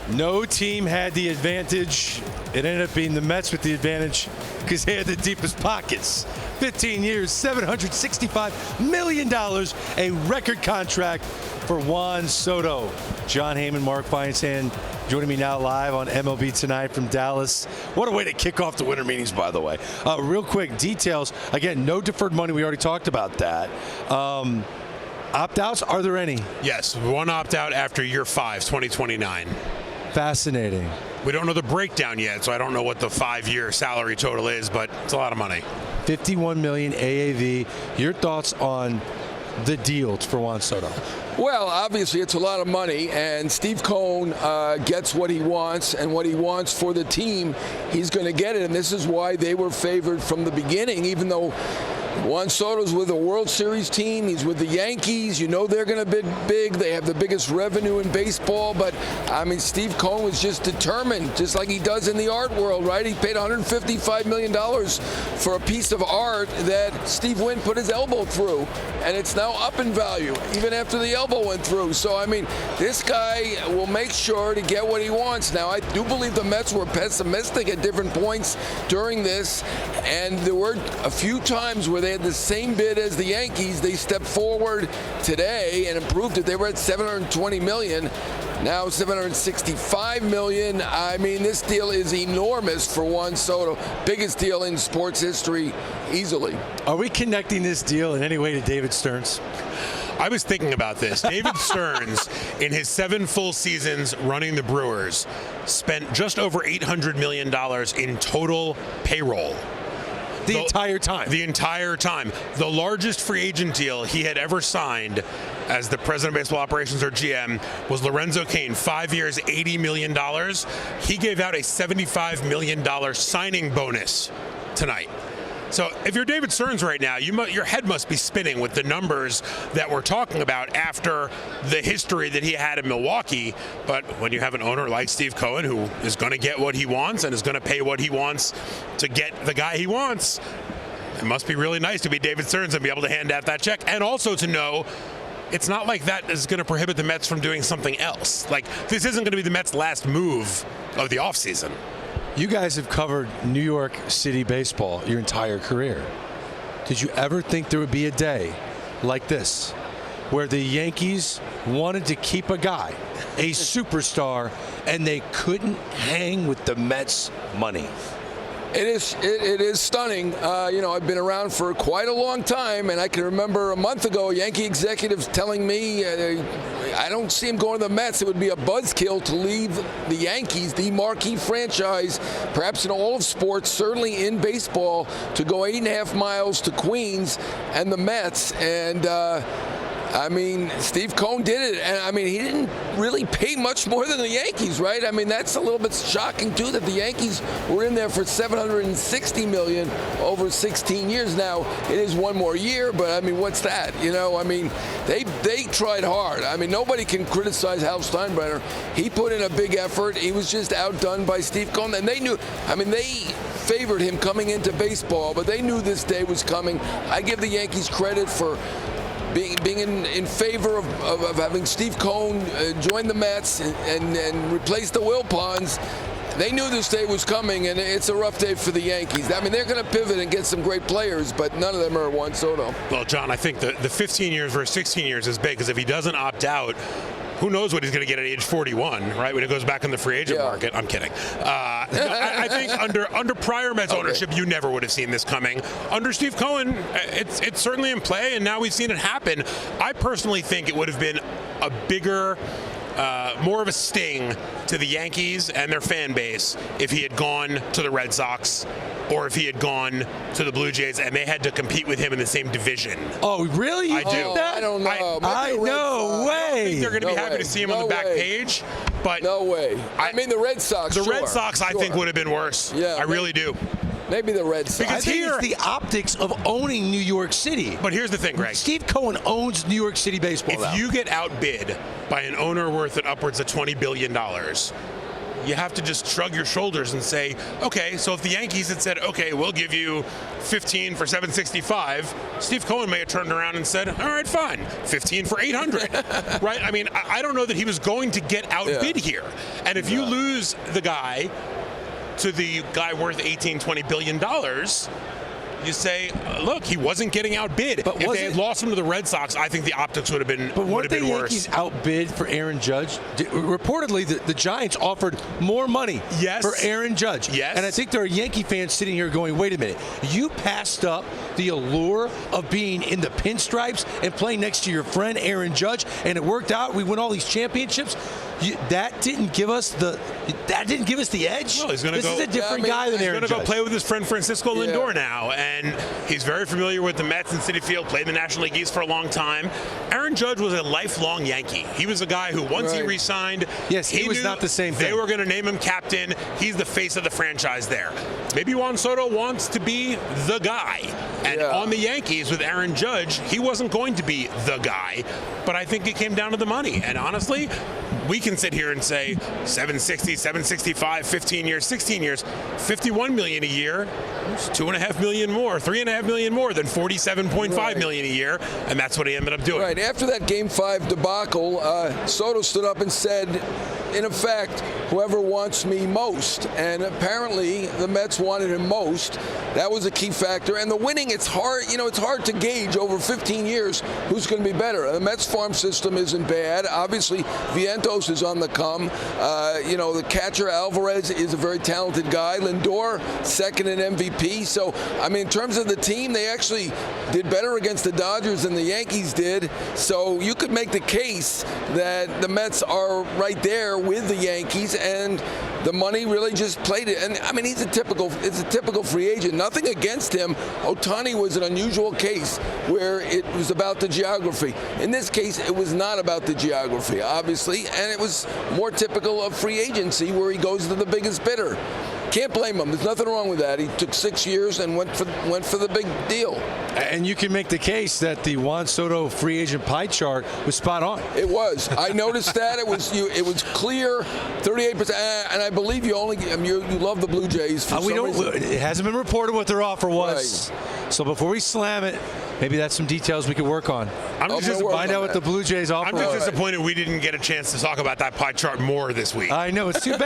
No team had the advantage. It ended up being the Mets with the advantage because they had the deepest pockets. 15 years, $765 million, a record contract for Juan Soto. Jon Heyman, Mark Feinsand joining me now live on MLB Tonight from Dallas. What a way to kick off the winter meetings, by the way. Real quick, details. Again, no deferred money. We already talked about that. Opt-outs, are there any? Yes, one opt-out after year 5, 2029. Fascinating. We don't know the breakdown yet, so I don't know what the 5-year salary total is, but it's a lot of money. $51 million AAV. Your thoughts on the deal for Juan Soto? Well, obviously it's a lot of money, and Steve Cohen gets what he wants, and what he wants for the team, he's going to get it, and this is why they were favored from the beginning, even though Juan Soto's with a World Series team. He's with the Yankees. You know they're going to be big. They have the biggest revenue in baseball. But, I mean, Steve Cohen was just determined, just like he does in the art world, right? He paid $155 million for a piece of art that Steve Wynn put his elbow through. And it's now up in value, even after the elbow went through. So, I mean, this guy will make sure to get what he wants. Now, I do believe the Mets were pessimistic at different points during this. And there were a few times where they had the same bid as the Yankees. They stepped forward today and improved it. They were at $720 million. Now $765 million. I mean, this deal is enormous for Juan Soto. Biggest deal in sports history, easily. Are we connecting this deal in any way to David Stearns? I was thinking about this. David Stearns, in his 7 full seasons running the Brewers, spent just over $800 million in total payroll. The entire time. The entire time. The largest free agent deal he had ever signed as the president of baseball operations or GM was Lorenzo Cain, 5 years, $80 million. He gave out a $75 million signing bonus tonight. So if you're David Stearns right now, your head must be spinning with the numbers that we're talking about after the history that he had in Milwaukee. But when you have an owner like Steve Cohen, who is going to get what he wants and is going to pay what he wants to get the guy he wants, it must be really nice to be David Stearns and be able to hand out that check. And also to know it's not like that is going to prohibit the Mets from doing something else. Like, this isn't going to be the Mets' last move of the offseason. You guys have covered New York City baseball your entire career. Did you ever think there would be a day like this where the Yankees wanted to keep a guy, a superstar, and they couldn't hang with the Mets' money? It is stunning. You know, I've been around for quite a long time, and I can remember a month ago, Yankee executives telling me I don't see him going to the Mets. It would be a buzzkill to leave the Yankees, the marquee franchise, perhaps in all of sports, certainly in baseball, to go 8.5 miles to Queens and the Mets. And I mean, Steve Cohen did it, and I mean, he didn't really pay much more than the Yankees, right? I mean, that's a little bit shocking too, that the Yankees were in there for $760 million over 16 years. Now, it is one more year, but I mean, what's that? You know, I mean, they tried hard. I mean, nobody can criticize Hal Steinbrenner. He put in a big effort. He was just outdone by Steve Cohen, and they knew. I mean, they favored him coming into baseball, but they knew this day was coming. I give the Yankees credit for being in favor of having Steve Cohen join the Mets and replace the Wilpons. They knew this day was coming, and it's a rough day for the Yankees. I mean, they're going to pivot and get some great players, but none of them are Juan Soto. Well, John, I think the 15 years versus 16 years is big, because if he doesn't opt out, who knows what he's going to get at age 41, right, when he goes back in the free agent market. I'm kidding. I think under prior Mets ownership, you never would have seen this coming. Under Steve Cohen, it's certainly in play, and now we've seen it happen. I personally think it would have been a bigger, more of a sting to the Yankees and their fan base if he had gone to the Red Sox or if he had gone to the Blue Jays and they had to compete with him in the same division. Oh, really? You do. I don't know. No way. I think they're going to be happy to see him on the back page, but no way. I mean, the Red Sox. The Red Sox, I think, would have been worse. Yeah, I really do. Maybe the Red Sox. Because I think it's the optics of owning New York City. But here's the thing, Greg. Steve Cohen owns New York City baseball. If you get outbid by an owner worth at upwards of $20 billion, you have to just shrug your shoulders and say, okay, so if the Yankees had said, okay, we'll give you 15 for 765, Steve Cohen may have turned around and said, all right, fine, 15 for 800, right? I mean, I don't know that he was going to get outbid here. And if you lose the guy to the guy worth $18-20 billion, you say, look, he wasn't getting outbid. But if they had lost him to the Red Sox, I think the optics would have been worse. But weren't the Yankees outbid for Aaron Judge? Reportedly, the Giants offered more money for Aaron Judge. Yes. And I think there are Yankee fans sitting here going, wait a minute, you passed up the allure of being in the pinstripes and playing next to your friend Aaron Judge, and it worked out. We won all these championships. That didn't give us the edge. Well, he's this is a different guy than Aaron Judge. He's going to go play with his friend Francisco Lindor now, and he's very familiar with the Mets and Citi Field, played in the National League East for a long time. Aaron Judge was a lifelong Yankee. He was a guy who once he re-signed, he was not the same thing. They were going to name him captain. He's the face of the franchise there. Maybe Juan Soto wants to be the guy. And on the Yankees with Aaron Judge, he wasn't going to be the guy. But I think it came down to the money. And honestly, we can sit here and say 760, 765, 15 years, 16 years, 51 million a year, $2.5 million more, $3.5 million more than 47.5 million a year, and that's what he ended up doing. Right. After that Game 5 debacle, Soto stood up and said, in effect, whoever wants me most. And apparently the Mets wanted him most. That was a key factor. And the winning, it's hard, it's hard to gauge over 15 years who's going to be better. The Mets farm system isn't bad. Obviously, Vientos is on the come. The catcher Alvarez is a very talented guy. Lindor, second in MVP. So, I mean, in terms of the team, they actually did better against the Dodgers than the Yankees did. So you could make the case that the Mets are right there with the Yankees, and the money really just played it. And I mean, it's a typical free agent. Nothing against him. Ohtani was an unusual case where it was about the geography. In this case, it was not about the geography, obviously, and it was more typical of free agency where he goes to the biggest bidder. Can't blame him. There's nothing wrong with that. He took 6 years and went for the big deal. And you can make the case that the Juan Soto free agent pie chart was spot on. It was. I noticed that. It was clear, 38%. And I believe you love the Blue Jays. For some reason. It hasn't been reported what their offer was. Right. So before we slam it, maybe that's some details we could work on. I'm just find out what the Blue Jays offer. I'm just disappointed we didn't get a chance to talk about that pie chart more this week. I know, it's too bad.